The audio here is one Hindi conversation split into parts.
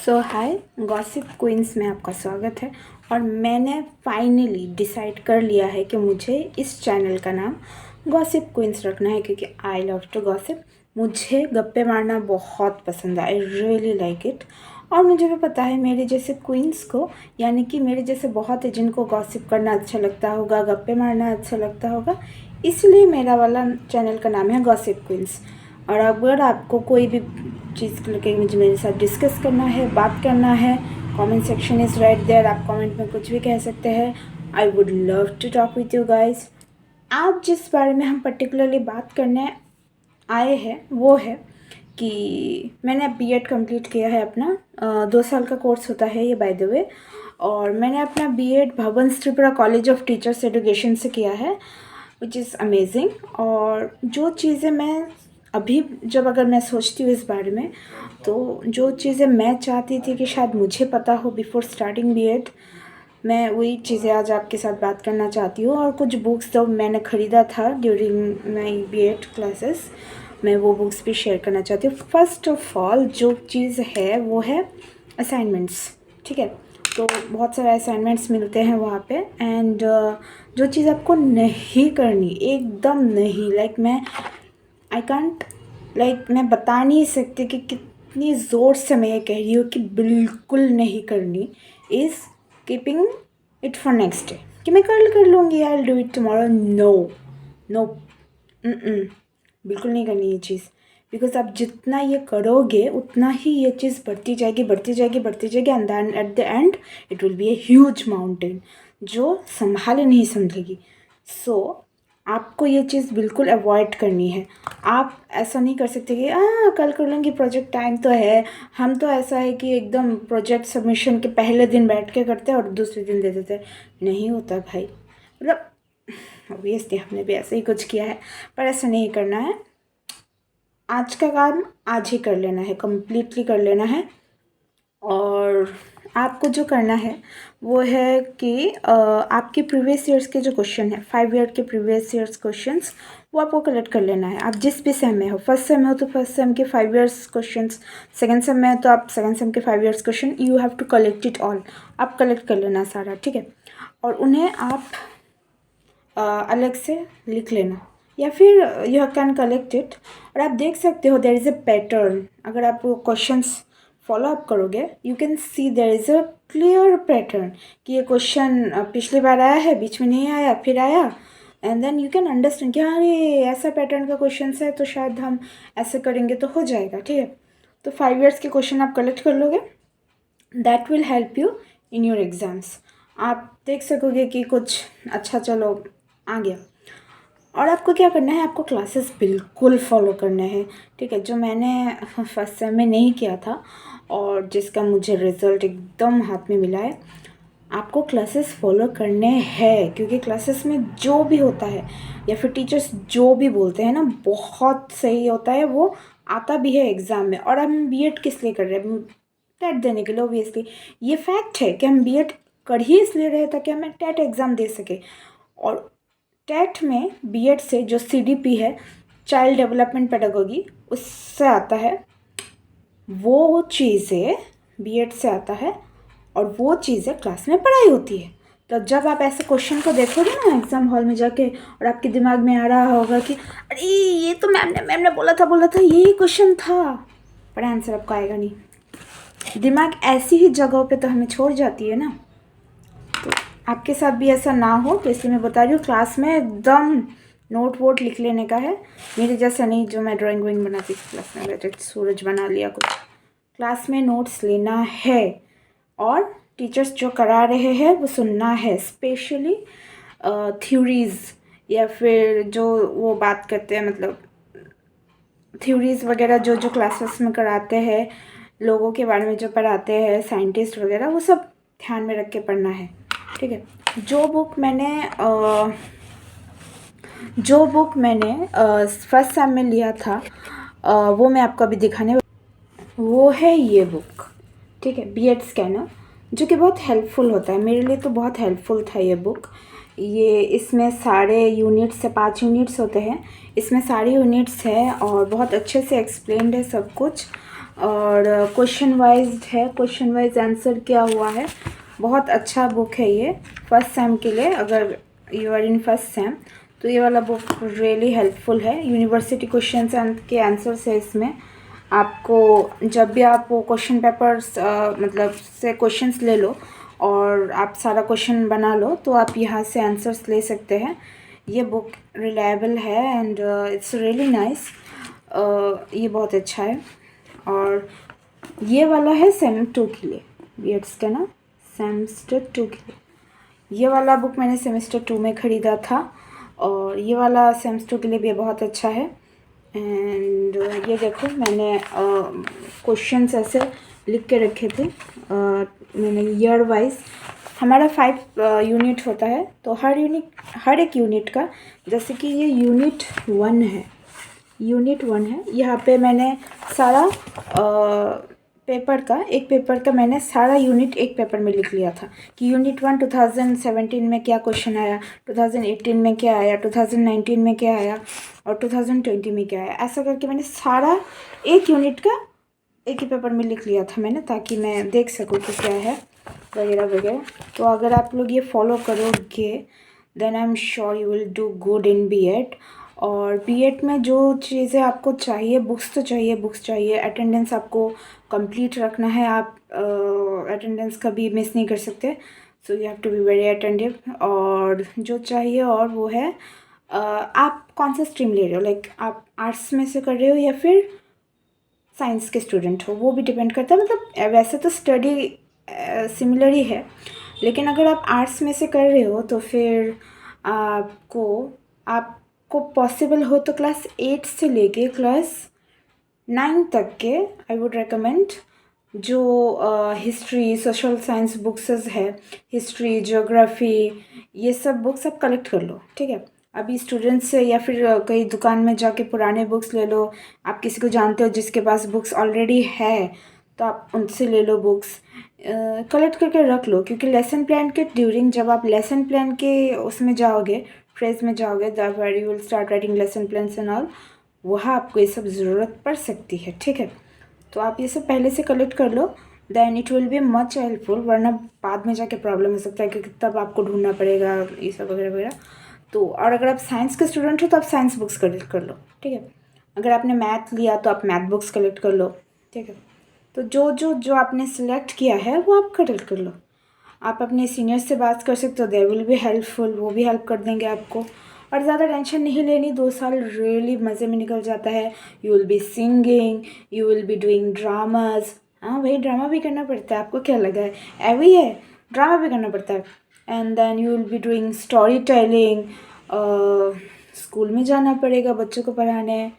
सो हाय गॉसिप क्वींस में आपका स्वागत है। और मैंने फाइनली डिसाइड कर लिया है कि मुझे इस चैनल का नाम गॉसिप क्वींस रखना है, क्योंकि आई लव टू गॉसिप। मुझे गप्पे मारना बहुत पसंद है, आई रियली लाइक इट। और मुझे भी पता है मेरे जैसे क्वींस को, यानी कि मेरे जैसे बहुत है जिनको गॉसिप करना अच्छा लगता होगा, गप्पे मारना अच्छा लगता होगा, इसलिए मेरा वाला चैनल का नाम है गॉसिप क्वींस। और अगर आपको कोई भी चीज़ को लेकर मुझे मेरे साथ डिस्कस करना है, बात करना है, comment section is right there. आप कमेंट में कुछ भी कह सकते हैं। I would love to talk with you guys. आज जिस बारे में हम पर्टिकुलरली बात करने आए हैं वो है कि मैंने बीएड कंप्लीट किया है अपना। 2 साल का कोर्स होता है ये, बाय द वे। और मैंने अपना बीएड भवन Tripura college of teachers education से किया है, विच इज़ अमेजिंग। और जो चीज़ें मैं अभी अगर मैं सोचती हूँ इस बारे में, तो जो चीज़ें मैं चाहती थी कि शायद मुझे पता हो बिफोर स्टार्टिंग बीएड, मैं वही चीज़ें आज आपके साथ बात करना चाहती हूँ। और कुछ बुक्स जो मैंने ख़रीदा था ड्यूरिंग माई बीएड क्लासेस, मैं वो बुक्स भी शेयर करना चाहती हूँ। फर्स्ट ऑफ ऑल जो चीज़ है वो है असाइनमेंट्स, ठीक है। तो बहुत सारे असाइनमेंट्स मिलते हैं वहाँ पे, एंड जो चीज़ आपको नहीं करनी, एकदम नहीं, मैं बता नहीं सकती कि कितनी ज़ोर से मैं ये कह रही हूँ कि बिल्कुल नहीं करनी, is keeping it for next day, कि मैं कल कर लूँगी, I will do it tomorrow. No no, बिल्कुल नहीं करनी ये चीज़। बिकॉज आप जितना ये करोगे उतना ही ये चीज़ बढ़ती जाएगी, and then at the end it will be a huge mountain जो संभाले नहीं समझेगी। सो आपको ये चीज़ बिल्कुल अवॉइड करनी है। आप ऐसा नहीं कर सकते कि कल कर लूँगी, प्रोजेक्ट टाइम तो है। हम तो ऐसा है कि एकदम प्रोजेक्ट सबमिशन के पहले दिन बैठ के करते हैं और दूसरे दिन दे देते हैं। नहीं होता भाई, मतलब ऑब्वियसली हमने भी ऐसे ही कुछ किया है, पर ऐसा नहीं करना है। आज का काम आज ही कर लेना है, कम्प्लीटली कर लेना है। और आपको जो करना है वो है कि आपके प्रीवियस ईयर्स के जो क्वेश्चन है, 5 ईयर के प्रीवियस ईयर्स क्वेश्चंस, वो आपको कलेक्ट कर लेना है। आप जिस भी सेम में हो, फर्स्ट सेम हो तो फर्स्ट सेम के 5 ईयर्स क्वेश्चंस, सेकंड सेम में है तो आप सेकंड सेम के 5 years question, you have to collect it all. आप कलेक्ट कर लेना सारा, ठीक है। और उन्हें आप अलग से लिख लेना, या फिर यू कैन कलेक्ट इट। और आप देख सकते हो देयर इज़ अ पैटर्न। अगर आप क्वेश्चंस फॉलो अप करोगे, you can see there is a clear pattern कि ये क्वेश्चन पिछली बार आया है, बीच में नहीं आया, फिर आया, and then you can understand कि हाँ ये ऐसा पैटर्न का क्वेश्चन है, तो शायद हम ऐसे करेंगे तो हो जाएगा, ठीक है। तो 5 ईयर्स के क्वेश्चन आप कलेक्ट कर लोगे, that will help you in your exams. आप देख सकोगे कि कुछ अच्छा चलो आ गया। और आपको क्या करना है, आपको क्लासेस बिल्कुल फॉलो करने हैं, ठीक है। जो मैंने फर्स्ट सेम में नहीं किया था और जिसका मुझे रिज़ल्ट एकदम हाथ में मिला है, आपको क्लासेस फॉलो करने हैं। क्योंकि क्लासेस में जो भी होता है या फिर टीचर्स जो भी बोलते हैं ना, बहुत सही होता है, वो आता भी है एग्ज़ाम में। और हम बीएड किस लिए कर रहे हैं? टेट देने के लिए, ऑब्वियसली। ये फैक्ट है कि हम बीएड कर ही इसलिए रहे ताकि हमें टेट एग्ज़ाम दे सके। और टेट में बीएड से जो सीडीपी है, चाइल्ड डेवलपमेंट पेडागोगी, उससे आता है वो चीज़ें, बीएड से आता है, और वो चीज़ें क्लास में पढ़ाई होती है। तो जब आप ऐसे क्वेश्चन को देखोगे ना एग्ज़ाम हॉल में जाके, और आपके दिमाग में आ रहा होगा कि अरे ये तो मैम ने बोला था यही क्वेश्चन था, पर आंसर आपको आएगा नहीं। दिमाग ऐसी ही जगहों पे तो हमें छोड़ जाती है ना। तो आपके साथ भी ऐसा ना हो, तो इसलिए मैं बता रही हूँ, क्लास में एकदम नोट वोट लिख लेने का है। मेरे जैसा नहीं जो मैं ड्राइंग वाइंग बनाती थी क्लास में, बैठे सूरज बना लिया कुछ। क्लास में नोट्स लेना है और टीचर्स जो करा रहे हैं वो सुनना है, स्पेशली थ्योरीज़, या फिर जो वो बात करते हैं, मतलब थ्योरीज़ वगैरह जो क्लासेस में कराते हैं, लोगों के बारे में जो पढ़ाते हैं, साइंटिस्ट वगैरह, वो सब ध्यान में रख के पढ़ना है, ठीक है। जो बुक मैंने फर्स्ट सेम में लिया था, वो मैं आपको अभी दिखाने, वो है ये बुक, ठीक है, बीएड स्कैनर, जो कि बहुत हेल्पफुल होता है। मेरे लिए तो बहुत हेल्पफुल था ये बुक। ये इसमें सारे यूनिट्स से 5 यूनिट्स होते हैं, इसमें सारे यूनिट्स हैं और बहुत अच्छे से एक्सप्लेन्ड है सब कुछ। और क्वेश्चन वाइज है, क्वेश्चन वाइज आंसर क्या हुआ है। बहुत अच्छा बुक है ये फर्स्ट सेम के लिए। अगर you are in first sem तो ये वाला बुक रियली हेल्पफुल है। यूनिवर्सिटी क्वेश्चन के आंसर्स है इसमें। आपको जब भी आप वो क्वेश्चन पेपर्स मतलब से क्वेश्चंस ले लो और आप सारा क्वेश्चन बना लो तो आप यहाँ से आंसर्स ले सकते हैं। ये बुक रिलायबल है एंड इट्स रियली नाइस। ये बहुत अच्छा है। और ये वाला है सेम 2 के लिए, बीएड्स का ना, सेमेस्टर 2 के लिए। ये वाला बुक मैंने सेमेस्टर 2 में ख़रीदा था और ये वाला सेमेस्टर 2 के लिए भी बहुत अच्छा है। एंड ये देखो मैंने क्वेश्चंस ऐसे लिख के रखे थे। मैंने ईयर वाइज, हमारा 5 यूनिट होता है तो हर एक यूनिट का, जैसे कि ये यूनिट 1 है, यहाँ पे मैंने सारा पेपर का, एक पेपर का मैंने सारा यूनिट एक पेपर में लिख लिया था कि यूनिट 1 2017 में क्या क्वेश्चन आया, 2018 में क्या आया, 2019 में क्या आया और 2020 में क्या आया। ऐसा करके मैंने सारा एक यूनिट का एक ही पेपर में लिख लिया था मैंने, ताकि मैं देख सकूँ कि क्या है वगैरह वगैरह। तो अगर आप लोग ये फॉलो करोगे then I am sure you will do good in BEd. और बीएड में जो चीज़ें आपको चाहिए, बुक्स तो चाहिए, बुक्स चाहिए, अटेंडेंस आपको कंप्लीट रखना है, आप अटेंडेंस कभी मिस नहीं कर सकते। So you have to be very attentive. और जो चाहिए और वो है आप कौन सा स्ट्रीम ले रहे हो, लाइक आप आर्ट्स में से कर रहे हो या फिर साइंस के स्टूडेंट हो, वो भी डिपेंड करता है। मतलब वैसे तो स्टडी सिमिलर ही है, लेकिन अगर आप आर्ट्स में से कर रहे हो तो फिर आपको पॉसिबल हो तो क्लास 8 से लेके क्लास 9 तक के आई वुड रेकमेंड जो हिस्ट्री सोशल साइंस बुक्स है, हिस्ट्री ज्योग्राफी, ये सब बुक्स आप कलेक्ट कर लो, ठीक है। अभी स्टूडेंट्स से या फिर कहीं दुकान में जाके पुराने बुक्स ले लो। आप किसी को जानते हो जिसके पास बुक्स ऑलरेडी है तो आप उनसे ले लो बुक्स, कलेक्ट करके रख लो। क्योंकि लेसन प्लान के ड्यूरिंग, जब आप लेसन प्लान के उसमें जाओगे, फ्रेज में जाओगे, that where you will start writing lesson plans and all, वहाँ आपको ये सब ज़रूरत पड़ सकती है, ठीक है। तो आप ये सब पहले से कलेक्ट कर लो, then it will be much helpful. वरना बाद में जाके प्रॉब्लम हो सकता है क्योंकि तब आपको ढूंढना पड़ेगा ये सब वगैरह वगैरह। तो और अगर आप साइंस के स्टूडेंट हो तो आप साइंस बुक्स कलेक्ट कर लो, ठीक है। अगर आपने मैथ लिया तो आप मैथ बुक्स कलेक्ट कर लो, ठीक है। तो जो आपने सिलेक्ट किया है वो आप कलेक्ट कर लो। आप अपने सीनियर्स से बात कर सकते हो, दे विल बी हेल्पफुल, वो भी हेल्प कर देंगे आपको। और ज़्यादा टेंशन नहीं लेनी, 2 साल रियली मज़े में निकल जाता है। You will be singing, you will be doing dramas. हाँ भाई, ड्रामा भी करना पड़ता है, आपको क्या लगा है ऐवी है, ड्रामा भी करना पड़ता है। And then you will be doing story telling. School में जाना पड़ेगा बच्चों को पढ़ाने।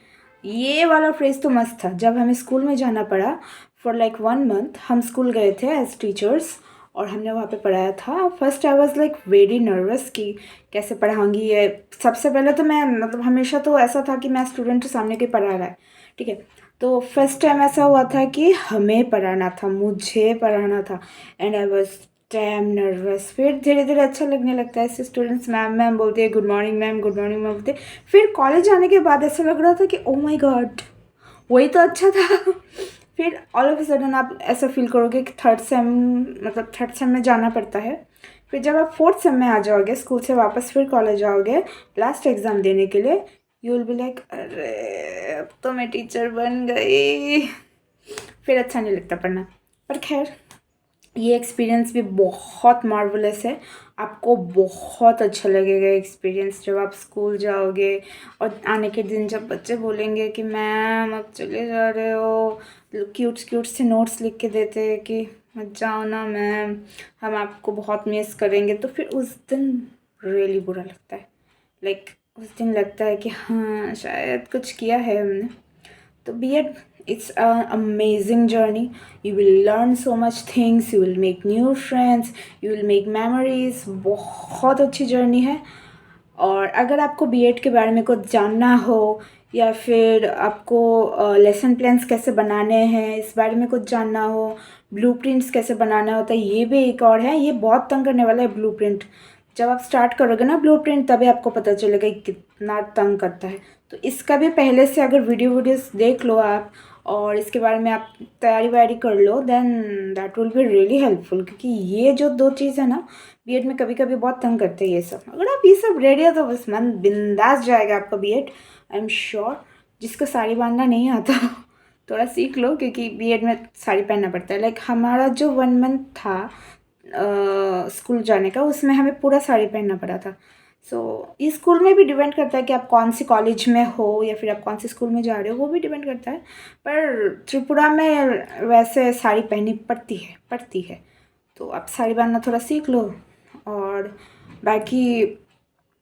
ये वाला फ्रेज तो मस्त था, जब हमें स्कूल में जाना पड़ा फॉर लाइक 1 मंथ। हम स्कूल गए थे एज टीचर्स और हमने वहाँ पे पढ़ाया था। First I was like very nervous कि कैसे पढ़ाऊँगी ये। सबसे पहले तो मैं, मतलब हमेशा तो ऐसा था कि मैं स्टूडेंट के सामने कोई पढ़ा रहा है, ठीक है। तो फर्स्ट टाइम ऐसा हुआ था कि हमें पढ़ाना था, मुझे पढ़ाना था, and I was dam nervous. फिर धीरे धीरे अच्छा लगने लगता है। ऐसे स्टूडेंट्स मैम मैम बोलते हैं, good morning ma'am, good morning ma'am बोलते। फिर कॉलेज आने के बाद ऐसा लग रहा था कि ओ माई गॉड, वही तो अच्छा था। फिर ऑल ऑफ अ सडन आप ऐसा फील करोगे कि थर्ड सेम में जाना पड़ता है। फिर जब आप फोर्थ सेम में आ जाओगे स्कूल से वापस, फिर कॉलेज आओगे लास्ट एग्ज़ाम देने के लिए, यू विल बी लाइक अरे अब तो मैं टीचर बन गई। फिर अच्छा नहीं लगता पढ़ना। पर खैर, ये एक्सपीरियंस भी बहुत मार्वलस है। आपको बहुत अच्छा लगेगा एक्सपीरियंस जब आप स्कूल जाओगे और आने के दिन जब बच्चे बोलेंगे कि मैम अब चले जा रहे हो, क्यूट क्यूट से नोट्स लिख के देते हैं कि मत जाओ ना मैम, हम आपको बहुत मिस करेंगे। तो फिर उस दिन रियली बुरा लगता है। लाइक उस दिन लगता है कि हाँ शायद कुछ किया है हमने। तो BEd, it's an amazing journey. You will learn so much things, you will make new friends, you will make memories. बहुत अच्छी जर्नी है। और अगर आपको बीएड के बारे में कुछ जानना हो या फिर आपको लेसन प्लान्स कैसे बनाने हैं इस बारे में कुछ जानना हो, ब्लूप्रिंट्स कैसे बनाना होता है, ये भी एक और है। ये बहुत तंग करने वाला है ब्लूप्रिंट। जब आप स्टार्ट करोगे ना ब्लूप्रिंट, तभी आपको पता चलेगा कि कितना तंग करता है। तो इसका भी पहले से अगर वीडियोस देख लो आप, और इसके बारे में आप तैयारी वैयारी कर लो, then that will be really helpful. क्योंकि ये जो 2 चीज़ है ना, बीएड में कभी-कभी बहुत तंग करते हैं ये सब। अगर आप ये सब रेडी हो तो बस मन बिंदास जाएगा आपका बीएड, आई एम श्योर। जिसको साड़ी बाँधना नहीं आता थोड़ा सीख लो, क्योंकि बीएड में साड़ी पहनना पड़ता है। लाइक हमारा जो 1 मंथ था स्कूल जाने का, उसमें हमें पूरा साड़ी पहनना पड़ा था। सो इस स्कूल में भी डिपेंड करता है कि आप कौन सी कॉलेज में हो या फिर आप कौन सी स्कूल में जा रहे हो, वो भी डिपेंड करता है। पर त्रिपुरा में वैसे साड़ी पहननी पड़ती है। तो आप साड़ी बांधना थोड़ा सीख लो और बाकी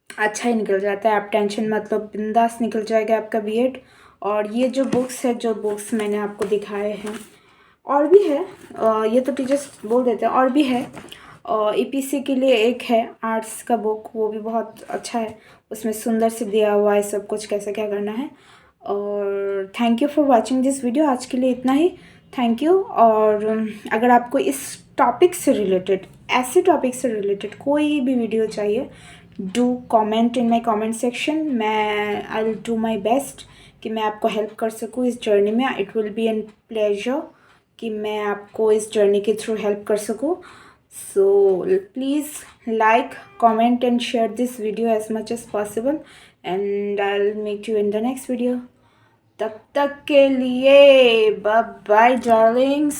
अच्छा ही निकल जाता है। आप टेंशन मत लो, बिंदास निकल जाएगा आपका बीएड। और ये जो बुक्स मैंने आपको दिखाए हैं, और भी है, ये तो टीचर्स बोल देते हैं, और भी है। ईपीसी के लिए एक है आर्ट्स का बुक, वो भी बहुत अच्छा है। उसमें सुंदर से दिया हुआ है सब कुछ, कैसे क्या करना है। और thank you for watching this video. आज के लिए इतना ही, थैंक यू। और अगर आपको इस टॉपिक से रिलेटेड, ऐसे टॉपिक से रिलेटेड कोई भी वीडियो चाहिए, do comment in my comment section. मैं I will do my best कि मैं आपको हेल्प कर सकूँ इस जर्नी में। It will be an pleasure कि मैं आपको इस जर्नी के थ्रू हेल्प कर सकूँ। So please like, comment and share this video as much as possible, and I will meet you in the next video. तब तक के लिए बाय बाय डार्लिंग्स।